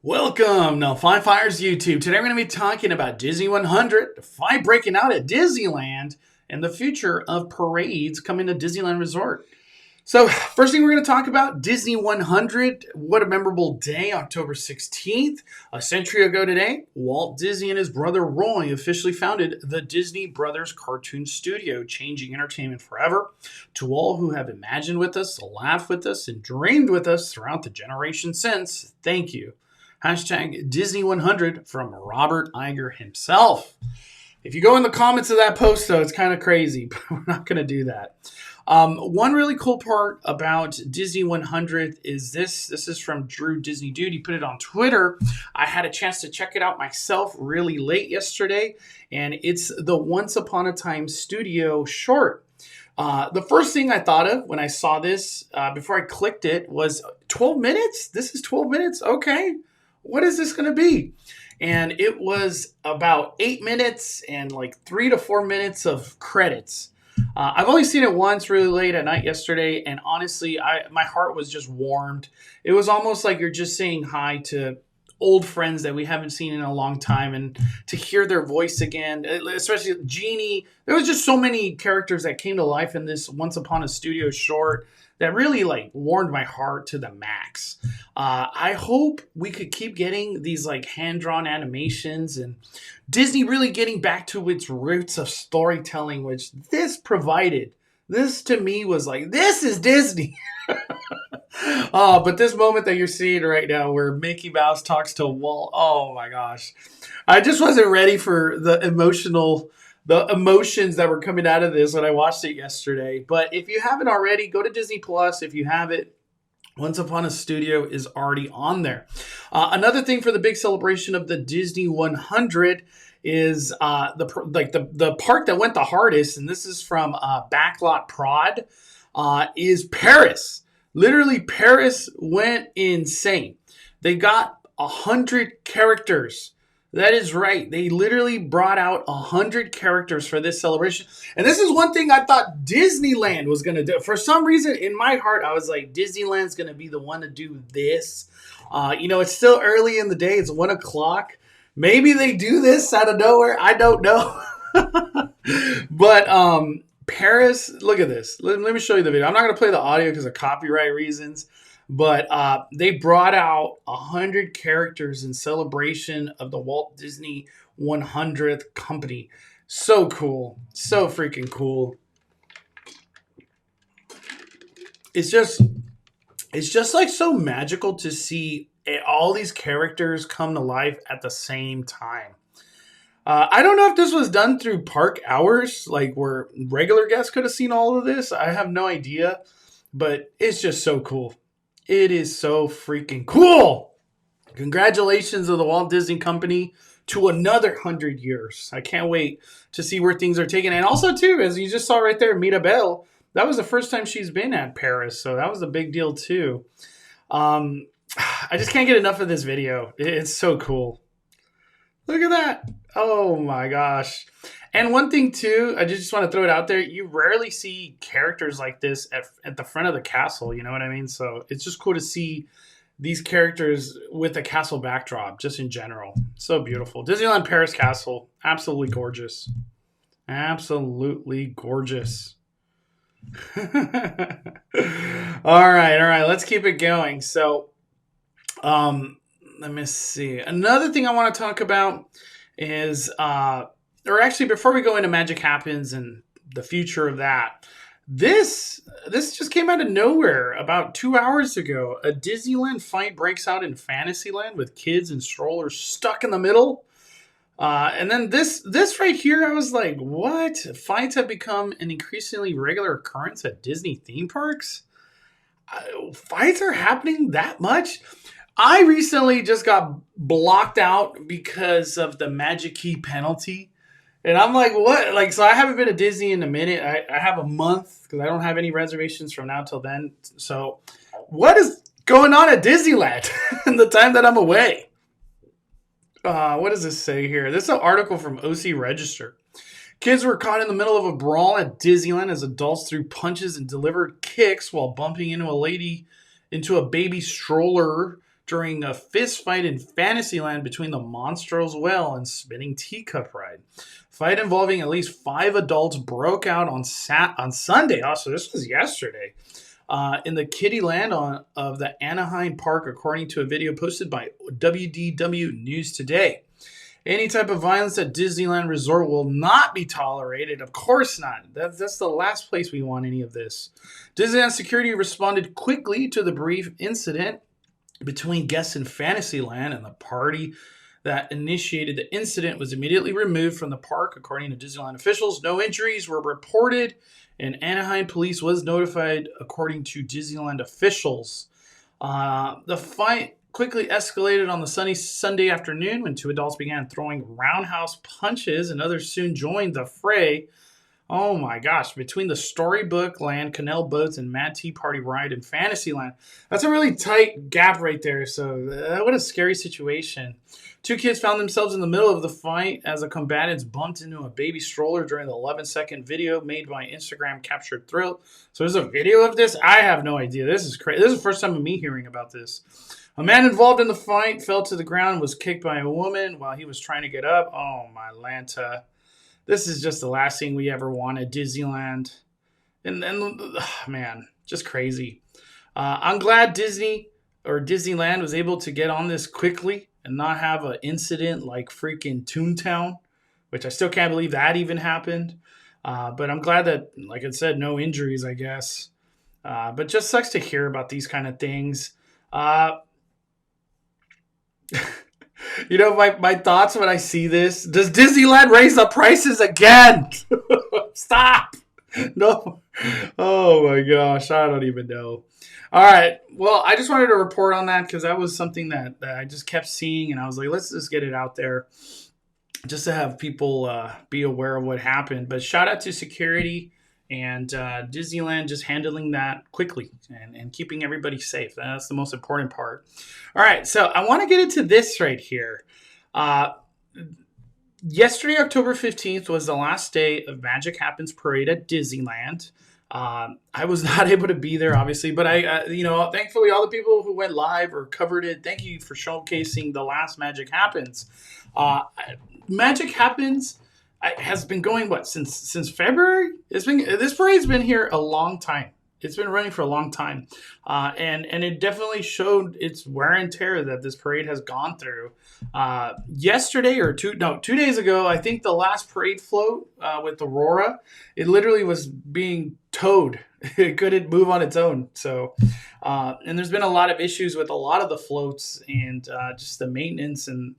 Welcome to Five Fires YouTube. Today we're going to be talking about Disney 100, the fight breaking out at Disneyland, and the future of parades coming to Disneyland Resort. So first thing we're going to talk about, Disney 100. What a memorable day, October 16th. A century ago today, Walt Disney and his brother Roy officially founded the Disney Brothers Cartoon Studio, changing entertainment forever. To all who have imagined with us, laughed with us, and dreamed with us throughout the generations since, thank you. Hashtag Disney 100 from Robert Iger himself. If you go in the comments of that post, though, it's kind of crazy, but we're not going to do that. One really cool part about Disney 100 is this. This is from Drew Disney Dude. He put it on Twitter. I had a chance to check it out myself really late yesterday, and it's the Once Upon a Time Studio short. The first thing I thought of when I saw this, before I clicked it, was 12 minutes? This is 12 minutes? Okay. What is this going to be? And it was about 8 minutes and like 3 to 4 minutes of credits. I've only seen it once really late at night yesterday, and honestly, my heart was just warmed. It was almost like you're just saying hi to old friends that we haven't seen in a long time, and to hear their voice again, especially Genie. There was just so many characters that came to life in this Once Upon a Studio short that really warmed my heart to the max. I hope we could keep getting these hand-drawn animations and Disney really getting back to its roots of storytelling, which this provided. This to me was this is Disney. But this moment that you're seeing right now where Mickey Mouse talks to Walt, oh my gosh. I just wasn't ready for the emotions that were coming out of this when I watched it yesterday. But if you haven't already, go to Disney Plus. If you have it, Once Upon a Studio is already on there. Another thing for the big celebration of the Disney 100 is the part that went the hardest, and this is from Backlot Prod, is Paris. Literally, Paris went insane. They got 100 characters. That is right. They literally brought out 100 characters for this celebration. And this is one thing I thought Disneyland was going to do. For some reason, in my heart, I was like, Disneyland's going to be the one to do this. It's still early in the day. It's 1 o'clock. Maybe they do this out of nowhere. I don't know. But Paris, look at this. Let me show you the video. I'm not going to play the audio because of copyright reasons. But they brought out 100 characters in celebration of the Walt Disney 100th company. So cool. So freaking cool. It's just so magical to see all these characters come to life at the same time. I don't know if this was done through park hours, where regular guests could have seen all of this. I have no idea. But it's just so cool. It is so freaking cool. Congratulations to the Walt Disney Company to another 100 years. I can't wait to see where things are taken. And also, too, as you just saw right there, Mirabelle, that was the first time she's been at Paris. So that was a big deal, too. I just can't get enough of this video. It's so cool. Look at that. Oh, my gosh. And one thing, too, I just want to throw it out there. You rarely see characters like this at the front of the castle. You know what I mean? So it's just cool to see these characters with the castle backdrop, just in general. So beautiful. Disneyland Paris Castle. Absolutely gorgeous. Absolutely gorgeous. All right. Let's keep it going. So, let me see. Another thing I want to talk about is... or actually, before we go into Magic Happens and the future of that, this just came out of nowhere about 2 hours ago. A Disneyland fight breaks out in Fantasyland with kids and strollers stuck in the middle. And then this right here, I was like, what? Fights have become an increasingly regular occurrence at Disney theme parks? Fights are happening that much? I recently just got blocked out because of the Magic Key penalty. And I'm like, what? So I haven't been to Disney in a minute. I have a month because I don't have any reservations from now till then. So what is going on at Disneyland in the time that I'm away? What does this say here? This is an article from OC Register. Kids were caught in the middle of a brawl at Disneyland as adults threw punches and delivered kicks while bumping into a baby stroller during a fist fight in Fantasyland between the Monstros Well and Spinning Teacup Ride. Fight involving at least 5 adults broke out on Sunday. Oh, so this was yesterday. In the Kittyland of the Anaheim Park, according to a video posted by WDW News Today. Any type of violence at Disneyland Resort will not be tolerated. Of course not. That's the last place we want any of this. Disneyland security responded quickly to the brief incident between guests in Fantasyland, and the party that initiated the incident was immediately removed from the park, according to Disneyland officials. No injuries were reported, and Anaheim police was notified, according to Disneyland officials. The fight quickly escalated on the sunny Sunday afternoon when 2 adults began throwing roundhouse punches, and others soon joined the fray. Oh my gosh, between the Storybook Land, Canal Boats, and Mad Tea Party Ride in Fantasyland. That's a really tight gap right there, so what a scary situation. 2 kids found themselves in the middle of the fight as the combatants bumped into a baby stroller during the 11-second video made by Instagram Captured Thrill. So there's a video of this? I have no idea. This is crazy. This is the first time of me hearing about this. A man involved in the fight fell to the ground and was kicked by a woman while he was trying to get up. Oh, my Lanta. This is just the last thing we ever want at Disneyland. And man, just crazy. I'm glad Disneyland was able to get on this quickly and not have an incident like freaking Toontown, which I still can't believe that even happened. But I'm glad that, like I said, no injuries, I guess. But just sucks to hear about these kind of things. You know, my thoughts when I see this, does Disneyland raise the prices again? Stop. No. Oh my gosh. I don't even know. All right. Well, I just wanted to report on that because that was something that I just kept seeing, and I was like, let's just get it out there just to have people be aware of what happened. But shout out to security and Disneyland just handling that quickly and keeping everybody safe. That's the most important part. All right, so I want to get into this right here. Yesterday, October 15th, was the last day of Magic Happens Parade at Disneyland. I was not able to be there, obviously, but thankfully, all the people who went live or covered it, thank you for showcasing the last Magic Happens. Magic Happens has been going since February. This parade's been here a long time. It's been running for a long time, and it definitely showed its wear and tear that this parade has gone through. Yesterday or 2 days ago, I think the last parade float with Aurora, it literally was being towed. It couldn't move on its own. So, and there's been a lot of issues with a lot of the floats and just the maintenance and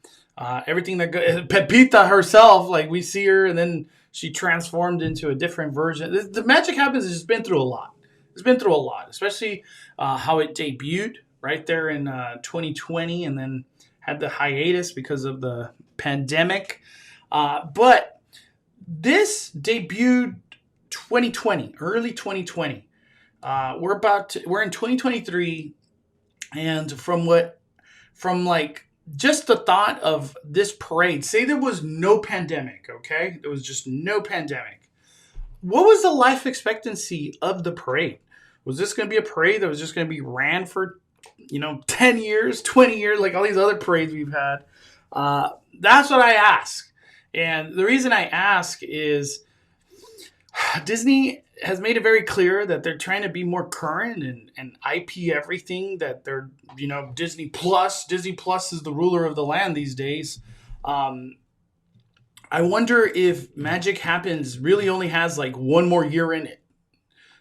everything that Pepita herself, like we see her, and then she transformed into a different version. The Magic Happens has just been through a lot. It's been through a lot, especially how it debuted right there in 2020 and then had the hiatus because of the pandemic. But this debuted 2020, early 2020. We're in 2023, and from just the thought of this parade, say there was no pandemic, okay? There was just no pandemic. What was the life expectancy of the parade? Was this going to be a parade that was just going to be ran for, 10 years, 20 years, like all these other parades we've had? That's what I ask. And the reason I ask is Disney has made it very clear that they're trying to be more current and IP everything, that they're, Disney Plus. Disney Plus is the ruler of the land these days. I wonder if Magic Happens really only has one more year in it.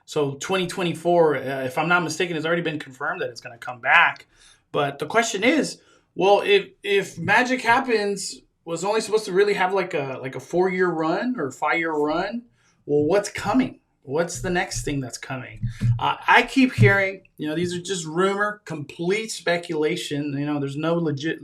So 2024, if I'm not mistaken, it's already been confirmed that it's going to come back. But the question is, well, if Magic Happens was only supposed to really have like a 4-year run or 5-year run, well, what's coming? What's the next thing that's coming? I keep hearing, these are just rumor, complete speculation. There's no legit,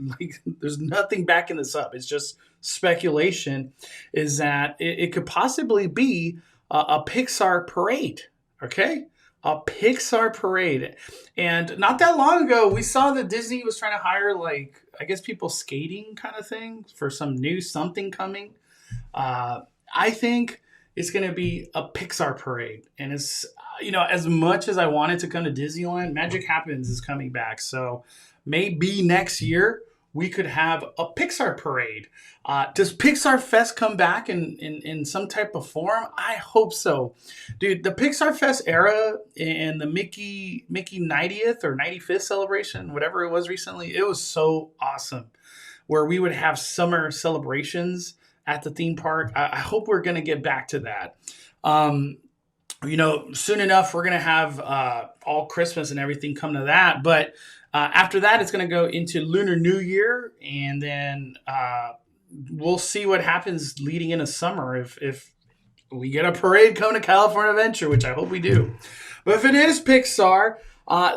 there's nothing backing this up. It's just speculation. Is that it could possibly be a Pixar parade? Okay, a Pixar parade. And not that long ago, we saw that Disney was trying to hire people skating kind of thing for some new something coming. I think it's going to be a Pixar parade. And it's, as much as I wanted to come to Disneyland, Magic Happens is coming back. So maybe next year we could have a Pixar parade. Does Pixar Fest come back in some type of form? I hope so. Dude, the Pixar Fest era and the Mickey 90th or 95th celebration, whatever it was recently, it was so awesome. Where we would have summer celebrations at the theme park. I hope we're going to get back to that. Soon enough, we're going to have all Christmas and everything come to that. But after that, it's going to go into Lunar New Year. And then we'll see what happens leading into summer if we get a parade coming to California Adventure, which I hope we do. But if it is Pixar,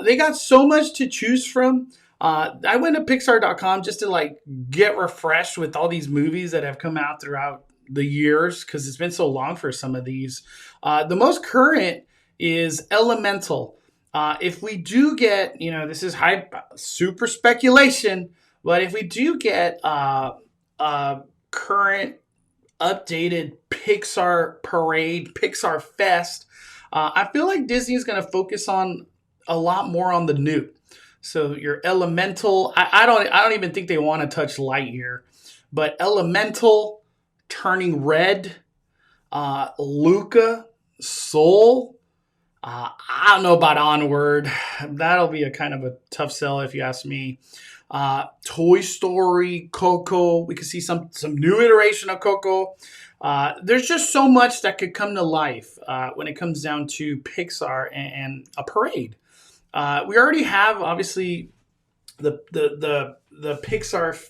they got so much to choose from. I went to Pixar.com just to get refreshed with all these movies that have come out throughout the years because it's been so long for some of these. The most current is Elemental. If we do get, this is super speculation, but if we do get current updated Pixar Parade, Pixar Fest, I feel like Disney is going to focus on a lot more on the new. So your Elemental, I don't even think they want to touch Lightyear, but Elemental, Turning Red, Luca, Soul. I don't know about Onward. That'll be a kind of a tough sell if you ask me. Toy Story, Coco. We could see some new iteration of Coco. There's just so much that could come to life when it comes down to Pixar and a parade. We already have obviously the Pixar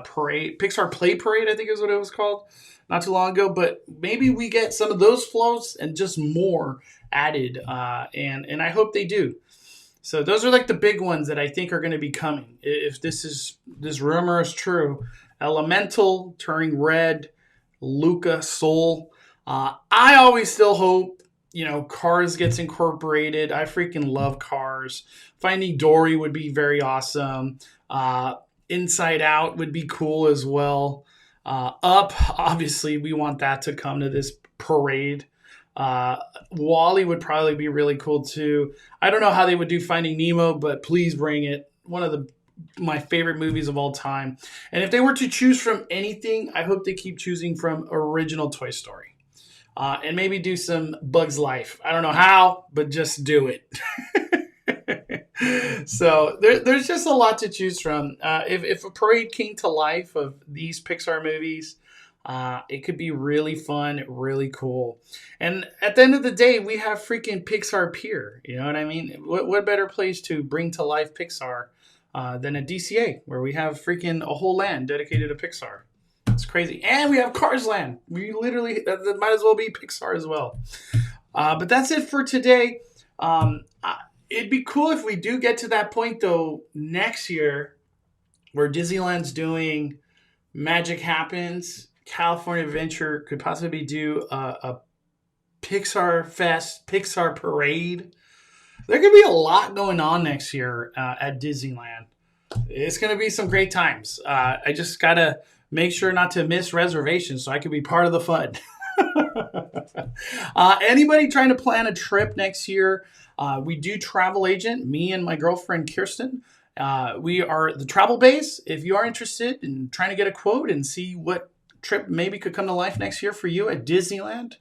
Parade, Pixar Play Parade, I think is what it was called, not too long ago. But maybe we get some of those floats and just more added, and I hope they do. So those are the big ones that I think are going to be coming. If this rumor is true, Elemental, Turning Red, Luca, Soul. I always still hope. Cars gets incorporated. I freaking love Cars. Finding Dory would be very awesome. Inside Out would be cool as well. Up, obviously, we want that to come to this parade. Wall-E would probably be really cool too. I don't know how they would do Finding Nemo, but please bring it. One of my favorite movies of all time. And if they were to choose from anything, I hope they keep choosing from original Toy Story. And maybe do some Bugs Life. I don't know how, but just do it. So there's just a lot to choose from. If a parade came to life of these Pixar movies, it could be really fun, really cool. And at the end of the day, we have freaking Pixar Pier. You know what I mean? What better place to bring to life Pixar than a DCA, where we have freaking a whole land dedicated to Pixar. It's crazy. And we have Cars Land. We literally, that might as well be Pixar as well. But that's it for today. It'd be cool if we do get to that point, though, next year, where Disneyland's doing Magic Happens. California Adventure could possibly do a Pixar Fest, Pixar Parade. There could be a lot going on next year at Disneyland. It's going to be some great times. I just got to make sure not to miss reservations so I can be part of the fun. Anybody trying to plan a trip next year, we do travel agent, me and my girlfriend Kirsten. We are the travel base. If you are interested in trying to get a quote and see what trip maybe could come to life next year for you at Disneyland,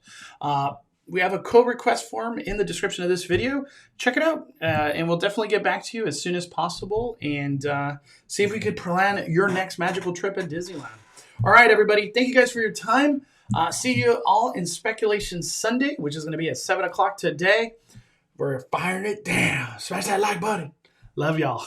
we have a quote request form in the description of this video. Check it out, and we'll definitely get back to you as soon as possible and see if we could plan your next magical trip at Disneyland. All right, everybody. Thank you guys for your time. See you all in Speculation Sunday, which is going to be at 7 o'clock today. We're firing it down. Smash that like button. Love y'all.